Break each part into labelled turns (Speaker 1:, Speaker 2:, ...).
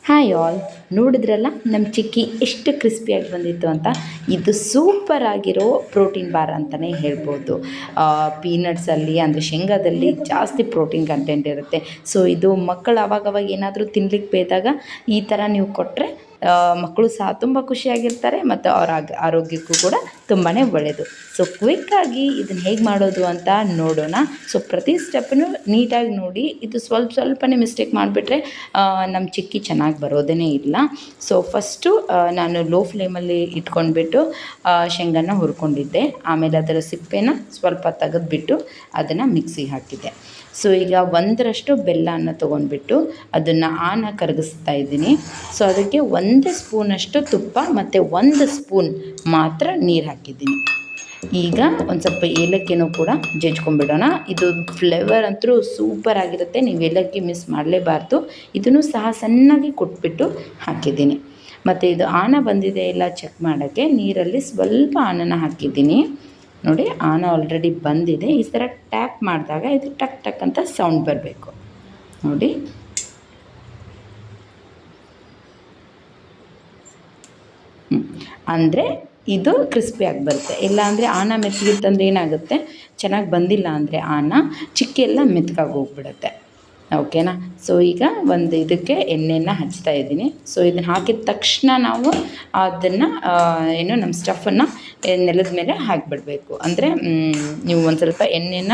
Speaker 1: Hi all, ನೋಡಿದ್ರಲ್ಲ ನಮ್ಮ ಚಿಕ್ಕಿ ಎಷ್ಟು ಕ್ರಿಸ್ಪಿಯಾಗಿ ಬಂದಿತ್ತು ಅಂತ. ಇದು ಸೂಪರ್ ಆಗಿರೋ ಪ್ರೋಟೀನ್ ಬಾರ್ ಅಂತಲೇ ಹೇಳ್ಬೋದು. ಪೀನಟ್ಸಲ್ಲಿ ಅಂದರೆ ಶೇಂಗಾದಲ್ಲಿ ಜಾಸ್ತಿ ಪ್ರೋಟೀನ್ ಕಂಟೆಂಟ್ ಇರುತ್ತೆ. ಸೊ ಇದು ಮಕ್ಕಳು ಅವಾಗವಾಗ ಏನಾದರೂ ತಿನ್ಲಿಕ್ಕೆ ಬೇದಾಗ ಈ ಥರ ನೀವು ಕೊಟ್ಟರೆ ಮಕ್ಕಳು ಸಹ ತುಂಬ ಖುಷಿಯಾಗಿರ್ತಾರೆ ಮತ್ತು ಅವರ ಆರೋಗ್ಯಕ್ಕೂ ಕೂಡ ತುಂಬಾ ಒಳ್ಳೆಯದು. ಸೊ ಕ್ವಿಕ್ಕಾಗಿ ಇದನ್ನು ಹೇಗೆ ಮಾಡೋದು ಅಂತ ನೋಡೋಣ. ಸೊ ಪ್ರತಿ ಸ್ಟೆಪ್ಪನ್ನು ನೀಟಾಗಿ ನೋಡಿ. ಇದು ಸ್ವಲ್ಪನೇ ಮಿಸ್ಟೇಕ್ ಮಾಡಿಬಿಟ್ರೆ ನಮ್ಮ ಚಿಕ್ಕಿ ಚೆನ್ನಾಗಿ ಬರೋದೇ ಇಲ್ಲ. ಸೊ ಫಸ್ಟು ನಾನು ಲೋ ಫ್ಲೇಮಲ್ಲಿ ಇಟ್ಕೊಂಡ್ಬಿಟ್ಟು ಶೇಂಗಾನ ಹುರ್ಕೊಂಡಿದ್ದೆ. ಆಮೇಲೆ ಅದರ ಸಿಪ್ಪೆನ ಸ್ವಲ್ಪ ತೆಗೆದುಬಿಟ್ಟು ಅದನ್ನು ಮಿಕ್ಸಿಗೆ ಹಾಕಿದ್ದೆ. ಸೊ ಈಗ ಒಂದರಷ್ಟು ಬೆಲ್ಲನ ತೊಗೊಂಡ್ಬಿಟ್ಟು ಅದನ್ನು ಕರಗಿಸ್ತಾ ಇದ್ದೀನಿ. ಸೊ ಅದಕ್ಕೆ 1 ಸ್ಪೂನಷ್ಟು ತುಪ್ಪ ಮತ್ತು 1 ಸ್ಪೂನ್ ಮಾತ್ರ ನೀರು ಹಾಕಿದ್ದೀನಿ. ಈಗ ಒಂದು ಸ್ವಲ್ಪ ಏಲಕ್ಕಿನೂ ಕೂಡ ಜಜ್ಕೊಂಡ್ಬಿಡೋಣ. ಇದು ಫ್ಲೇವರ್ ಅಂತೂ ಸೂಪರ್ ಆಗಿರುತ್ತೆ, ನೀವು ಏಲಕ್ಕಿ ಮಿಸ್ ಮಾಡಲೇಬಾರ್ದು. ಇದನ್ನು ಸಹ ಸಣ್ಣಾಗಿ ಕೊಟ್ಬಿಟ್ಟು ಹಾಕಿದ್ದೀನಿ. ಮತ್ತು ಇದು ಬಂದಿದೆ ಇಲ್ಲ ಚೆಕ್ ಮಾಡೋಕ್ಕೆ ನೀರಲ್ಲಿ ಸ್ವಲ್ಪ ಹಾಕಿದ್ದೀನಿ. ನೋಡಿ ಆಲ್ರೆಡಿ ಬಂದಿದೆ. ಈ ಥರ ಟ್ಯಾಪ್ ಮಾಡಿದಾಗ ಇದು ಟಕ್ ಟಕ್ ಅಂತ ಸೌಂಡ್ ಬರಬೇಕು ನೋಡಿ. ಅಂದರೆ ಇದು ಕ್ರಿಸ್ಪಿಯಾಗಿ ಬರುತ್ತೆ. ಇಲ್ಲಾಂದರೆ ಮೆತ್ತಗಿತ್ತಂದ್ರೆ ಏನಾಗುತ್ತೆ, ಚೆನ್ನಾಗಿ ಬಂದಿಲ್ಲ ಅಂದರೆ ಚಿಕ್ಕಿ ಎಲ್ಲ ಮೆತ್ತಗಾಗಿ ಹೋಗ್ಬಿಡುತ್ತೆ. ಓಕೆನಾ. ಸೊ ಈಗ ಒಂದು ಇದಕ್ಕೆ ಎಣ್ಣೆನ ಹಚ್ತಾ ಇದ್ದೀನಿ. ಸೊ ಇದನ್ನು ಹಾಕಿದ ತಕ್ಷಣ ನಾವು ಅದನ್ನು ನಮ್ಮ ಸ್ಟಫನ್ನು ನೆಲದ ಮೇಲೆ ಹಾಕಿಬಿಡಬೇಕು. ಅಂದರೆ ನೀವು ಒಂದು ಸ್ವಲ್ಪ ಎಣ್ಣೆನ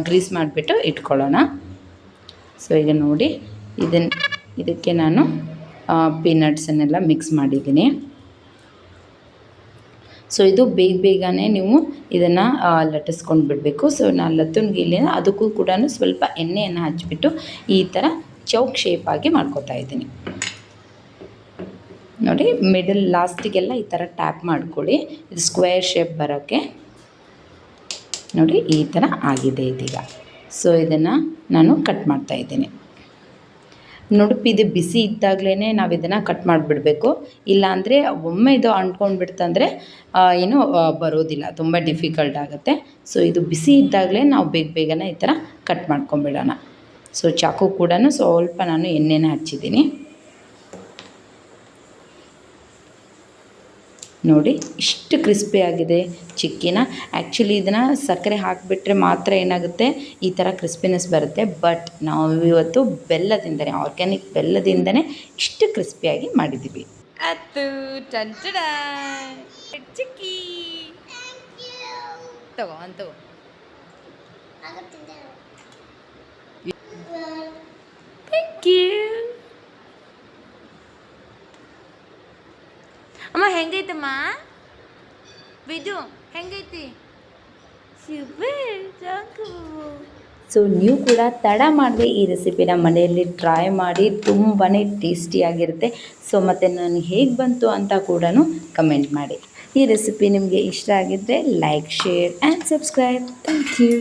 Speaker 1: ಗ್ರೀಸ್ ಮಾಡಿಬಿಟ್ಟು ಇಟ್ಕೊಳ್ಳೋಣ. ಸೊ ಈಗ ನೋಡಿ ಇದಕ್ಕೆ ನಾನು ಪೀನಟ್ಸನ್ನೆಲ್ಲ ಮಿಕ್ಸ್ ಮಾಡಿದ್ದೀನಿ. ಸೊ ಇದು ಬೇಗನೆ ನೀವು ಇದನ್ನು ಲಟ್ಟಿಸ್ಕೊಂಡು ಬಿಡಬೇಕು. ಸೊ ನಾನು ಲತ್ತುನ್ಗಿಲಿನ ಅದಕ್ಕೂ ಕೂಡ ಸ್ವಲ್ಪ ಎಣ್ಣೆಯನ್ನು ಹಚ್ಚಿಬಿಟ್ಟು ಈ ಥರ ಚೌಕ್ ಶೇಪಾಗಿ ಮಾಡ್ಕೊತಾ ಇದ್ದೀನಿ ನೋಡಿ. ಮಿಡಲ್ ಲಾಸ್ಟಿಗೆಲ್ಲ ಈ ಥರ ಟ್ಯಾಪ್ ಮಾಡ್ಕೊಳ್ಳಿ, ಇದು ಸ್ಕ್ವೇರ್ ಶೇಪ್ ಬರೋಕ್ಕೆ. ನೋಡಿ ಈ ಥರ ಆಗಿದೆ ಇದೀಗ. ಸೊ ಇದನ್ನು ನಾನು ಕಟ್ ಮಾಡ್ತಾಯಿದ್ದೀನಿ. ಇದು ಬಿಸಿ ಇದ್ದಾಗಲೇ ನಾವು ಇದನ್ನು ಕಟ್ ಮಾಡಿಬಿಡಬೇಕು. ಇಲ್ಲಾಂದರೆ ಒಮ್ಮೆ ಇದು ಅಂಟ್ಕೊಂಡ್ಬಿಡ್ತಂದರೆ ಬರೋದಿಲ್ಲ, ತುಂಬ ಡಿಫಿಕಲ್ಟ್ ಆಗುತ್ತೆ. ಸೊ ಇದು ಬಿಸಿ ಇದ್ದಾಗಲೇ ನಾವು ಬೇಗನೆ ಈ ಥರ ಕಟ್ ಮಾಡ್ಕೊಂಬಿಡೋಣ. ಸೊ ಚಾಕು ಕೂಡ ಸ್ವಲ್ಪ ನಾನು ಎಣ್ಣೆನ ಹಚ್ಚಿದ್ದೀನಿ ನೋಡಿ. ಇಷ್ಟು ಕ್ರಿಸ್ಪಿಯಾಗಿದೆ ಚಿಕ್ಕಿನ. ಆ್ಯಕ್ಚುಲಿ ಇದನ್ನು ಸಕ್ಕರೆ ಹಾಕಿಬಿಟ್ರೆ ಮಾತ್ರ ಏನಾಗುತ್ತೆ, ಈ ಥರ ಕ್ರಿಸ್ಪಿನೆಸ್ ಬರುತ್ತೆ. ಬಟ್ ನಾವು ಇವತ್ತು ಬೆಲ್ಲದಿಂದನೇ, ಆರ್ಗ್ಯಾನಿಕ್ ಬೆಲ್ಲದಿಂದನೇ ಇಷ್ಟು ಕ್ರಿಸ್ಪಿಯಾಗಿ ಮಾಡಿದ್ದೀವಿ.
Speaker 2: ಅದು ಚಿಕ್ಕಿ ತಗೋ ಥ್ಯಾಂಕ್ ಯು ಅಮ್ಮ. ಹೆಂಗೈತಮ್ಮ ಬಿದು, ಹೆಂಗೈತಿ?
Speaker 1: ಸೊ ನೀವು ಕೂಡ ತಡ ಮಾಡದೆ ಈ ರೆಸಿಪಿನ ಮನೆಯಲ್ಲಿ ಟ್ರೈ ಮಾಡಿ, ತುಂಬಾ ಟೇಸ್ಟಿಯಾಗಿರುತ್ತೆ. ಸೊ ಮತ್ತು ನಾನು ಹೇಗೆ ಬಂತು ಅಂತ ಕೂಡ ಕಮೆಂಟ್ ಮಾಡಿ. ಈ ರೆಸಿಪಿ ನಿಮಗೆ ಇಷ್ಟ ಆಗಿದ್ದರೆ like, share and subscribe. Thank you.